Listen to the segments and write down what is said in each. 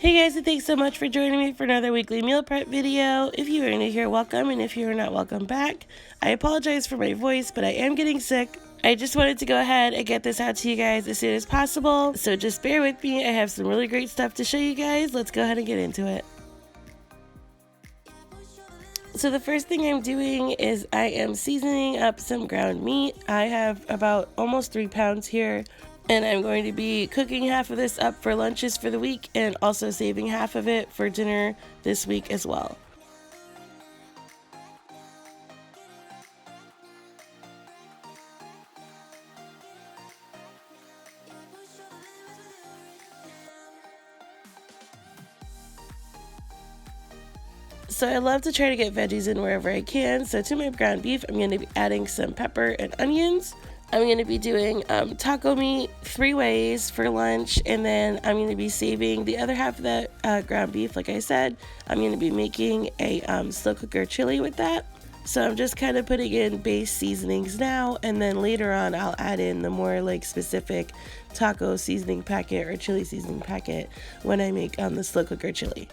Hey guys, and thanks so much for joining me for another weekly meal prep video. If you are new here, welcome, and if you are not, welcome back. I apologize for my voice, but I am getting sick. I just wanted to go ahead and get this out to you guys as soon as possible, so just bear with me. I have some really great stuff to show you guys. Let's go ahead and get into it. So the first thing I'm doing is I am seasoning up some ground meat. I have about almost 3 pounds here, and I'm going to be cooking half of this up for lunches for the week and also saving half of it for dinner this week as well. So I love to try to get veggies in wherever I can. So to my ground beef, I'm going to be adding some pepper and onions. I'm going to be doing taco meat 3 ways for lunch, and then I'm going to be saving the other half of that ground beef. Like I said, I'm going to be making a slow cooker chili with that. So I'm just kind of putting in base seasonings now, and then later on I'll add in the more like specific taco seasoning packet or chili seasoning packet when I make the slow cooker chili.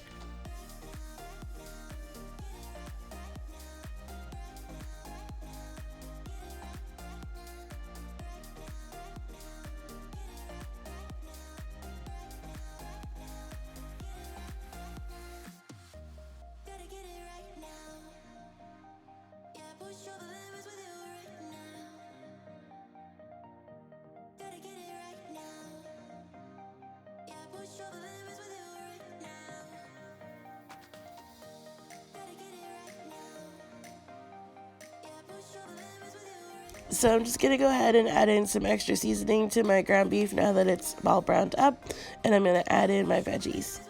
So I'm just going to go ahead and add in some extra seasoning to my ground beef now that it's all browned up, and I'm going to add in my veggies.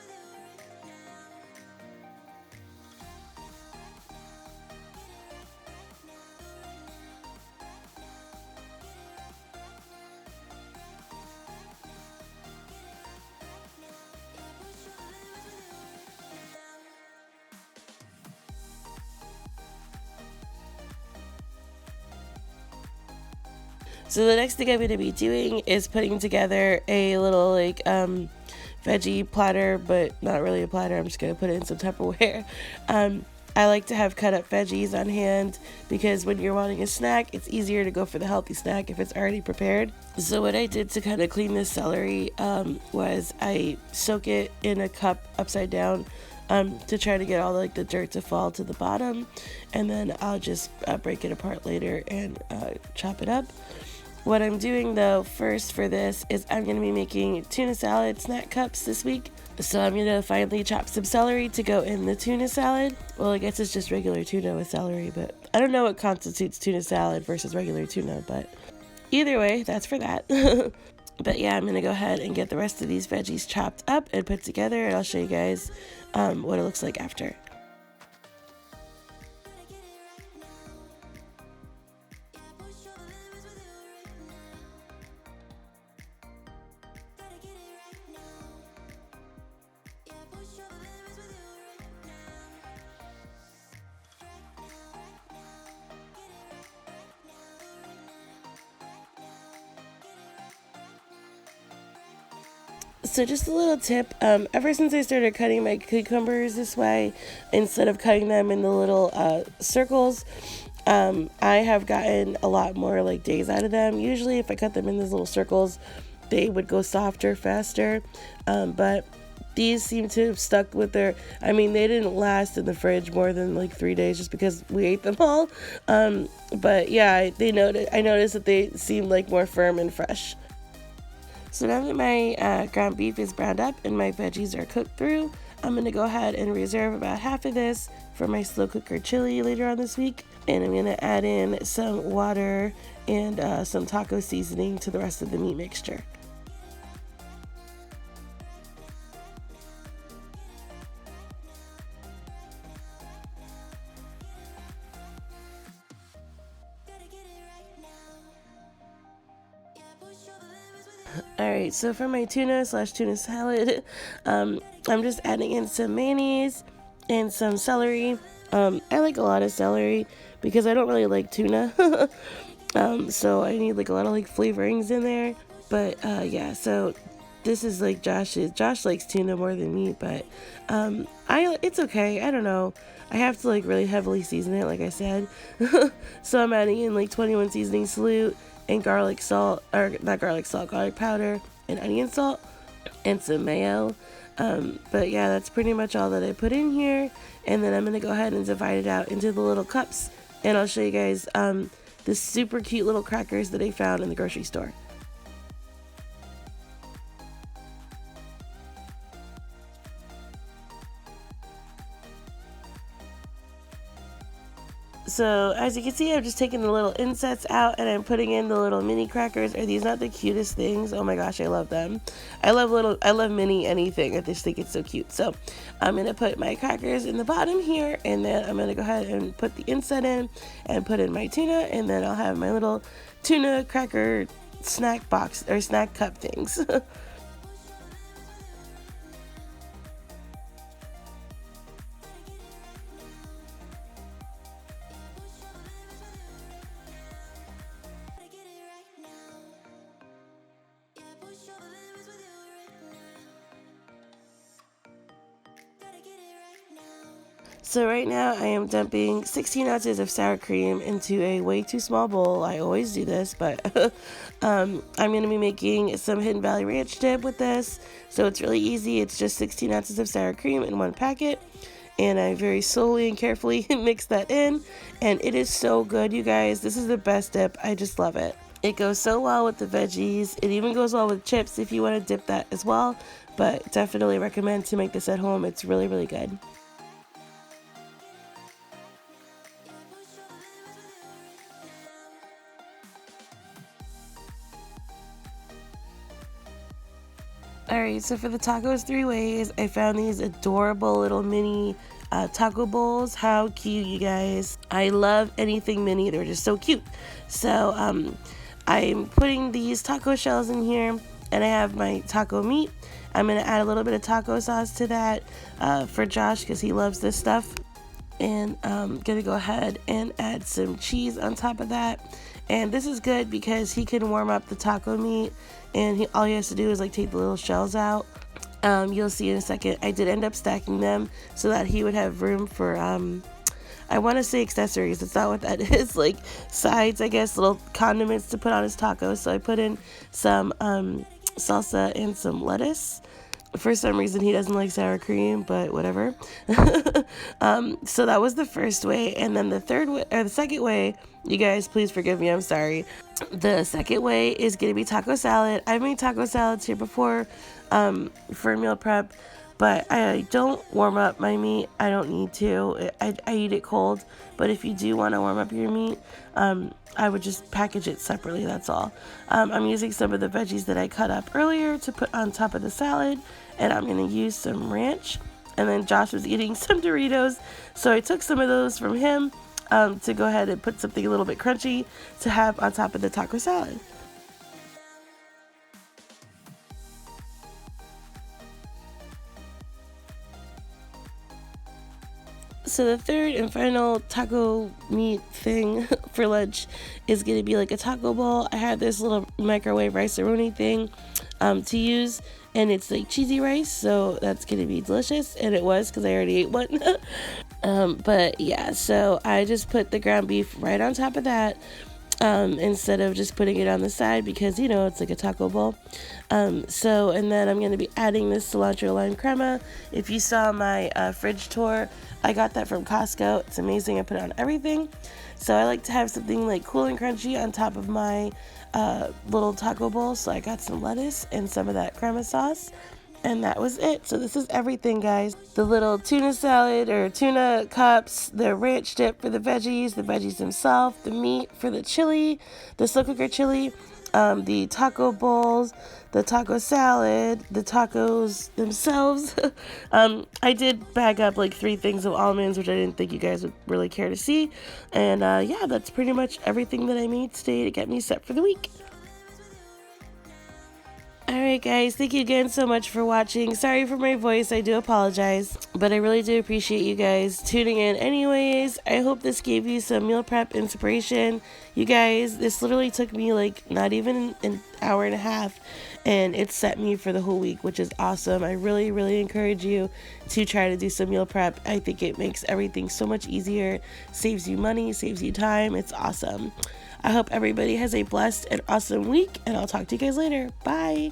So the next thing I'm going to be doing is putting together a little veggie platter, but not really a platter. I'm just going to put it in some Tupperware. I like to have cut up veggies on hand because when you're wanting a snack, it's easier to go for the healthy snack if it's already prepared. So what I did to kind of clean this celery was I soak it in a cup upside down to try to get all the dirt to fall to the bottom, and then I'll just break it apart later and chop it up. What I'm doing though first for this is I'm going to be making tuna salad snack cups this week. So I'm going to finally chop some celery to go in the tuna salad. Well, I guess it's just regular tuna with celery, but I don't know what constitutes tuna salad versus regular tuna, but either way, that's for that. But yeah, I'm going to go ahead and get the rest of these veggies chopped up and put together, and I'll show you guys what it looks like after. So just a little tip, ever since I started cutting my cucumbers this way, instead of cutting them in the little circles, I have gotten a lot more days out of them. Usually if I cut them in these little circles, they would go softer faster, but these seem to have stuck with they didn't last in the fridge more than 3 days just because we ate them all. But yeah, I noticed that they seem more firm and fresh. So now that my ground beef is browned up and my veggies are cooked through, I'm going to go ahead and reserve about half of this for my slow cooker chili later on this week. And I'm going to add in some water and some taco seasoning to the rest of the meat mixture. Alright, so for my tuna salad, I'm just adding in some mayonnaise and some celery. I like a lot of celery because I don't really like tuna. So I need a lot of flavorings in there. But yeah, so this is like Josh's. Josh likes tuna more than me, but it's okay. I don't know. I have to like really heavily season it, like I said. So I'm adding in like 21 seasoning salute and garlic salt, or not garlic salt, garlic powder and onion salt and some mayo. But yeah, that's pretty much all that I put in here. And then I'm gonna go ahead and divide it out into the little cups, and I'll show you guys the super cute little crackers that I found in the grocery store. So as you can see, I'm just taking the little insets out and I'm putting in the little mini crackers. Are these not the cutest things? Oh my gosh, I love them. I love mini anything. I just think it's so cute. So I'm gonna put my crackers in the bottom here, and then I'm gonna go ahead and put the inset in and put in my tuna, and then I'll have my little tuna cracker snack box or snack cup things. So right now I am dumping 16 ounces of sour cream into a way too small bowl. I always do this, but I'm going to be making some Hidden Valley Ranch dip with this. So it's really easy. It's just 16 ounces of sour cream in one packet. And I very slowly and carefully mix that in. And it is so good, you guys. This is the best dip. I just love it. It goes so well with the veggies. It even goes well with chips if you want to dip that as well. But definitely recommend to make this at home. It's really, really good. Alright, so for the tacos 3 ways, I found these adorable little mini taco bowls. How cute, you guys. I love anything mini. They're just so cute. So I'm putting these taco shells in here, and I have my taco meat. I'm going to add a little bit of taco sauce to that for Josh because he loves this stuff. And I'm going to go ahead and add some cheese on top of that. And this is good because he can warm up the taco meat, and all he has to do is like take the little shells out. You'll see in a second. I did end up stacking them so that he would have room for I want to say accessories. It's not what that is. Like sides, I guess, little condiments to put on his tacos. So I put in some salsa and some lettuce. For some reason, he doesn't like sour cream, but whatever. So that was the first way. And then the second way, you guys, please forgive me. I'm sorry. The second way is going to be taco salad. I've made taco salads here before for meal prep, but I don't warm up my meat. I don't need to. I eat it cold. But if you do want to warm up your meat, I would just package it separately. That's all. I'm using some of the veggies that I cut up earlier to put on top of the salad, and I'm going to use some ranch. And then Josh was eating some Doritos, so I took some of those from him to go ahead and put something a little bit crunchy to have on top of the taco salad. So the third and final taco meat thing for lunch is going to be like a taco bowl. I had this little microwave rice-a-roni thing to use, and it's like cheesy rice, so that's going to be delicious, and it was because I already ate one. But yeah, so I just put the ground beef right on top of that instead of just putting it on the side because, you know, it's like a taco bowl. And then I'm going to be adding this cilantro lime crema. If you saw my fridge tour, I got that from Costco. It's amazing. I put it on everything. So I like to have something like cool and crunchy on top of my little taco bowl. So I got some lettuce and some of that crema sauce. And that was it. So this is everything, guys. The little tuna salad or tuna cups, the ranch dip for the veggies themselves, the meat for the chili, the slow cooker chili, the taco bowls, the taco salad, the tacos themselves. I did bag up like 3 things of almonds, which I didn't think you guys would really care to see. And yeah, that's pretty much everything that I made today to get me set for the week. Alright guys, thank you again so much for watching. Sorry for my voice, I do apologize. But I really do appreciate you guys tuning in anyways. I hope this gave you some meal prep inspiration. You guys, this literally took me like not even an hour and a half. and it set me for the whole week, which is awesome. I really, really encourage you to try to do some meal prep. I think it makes everything so much easier, saves you money, saves you time. It's awesome. I hope everybody has a blessed and awesome week, and I'll talk to you guys later. Bye.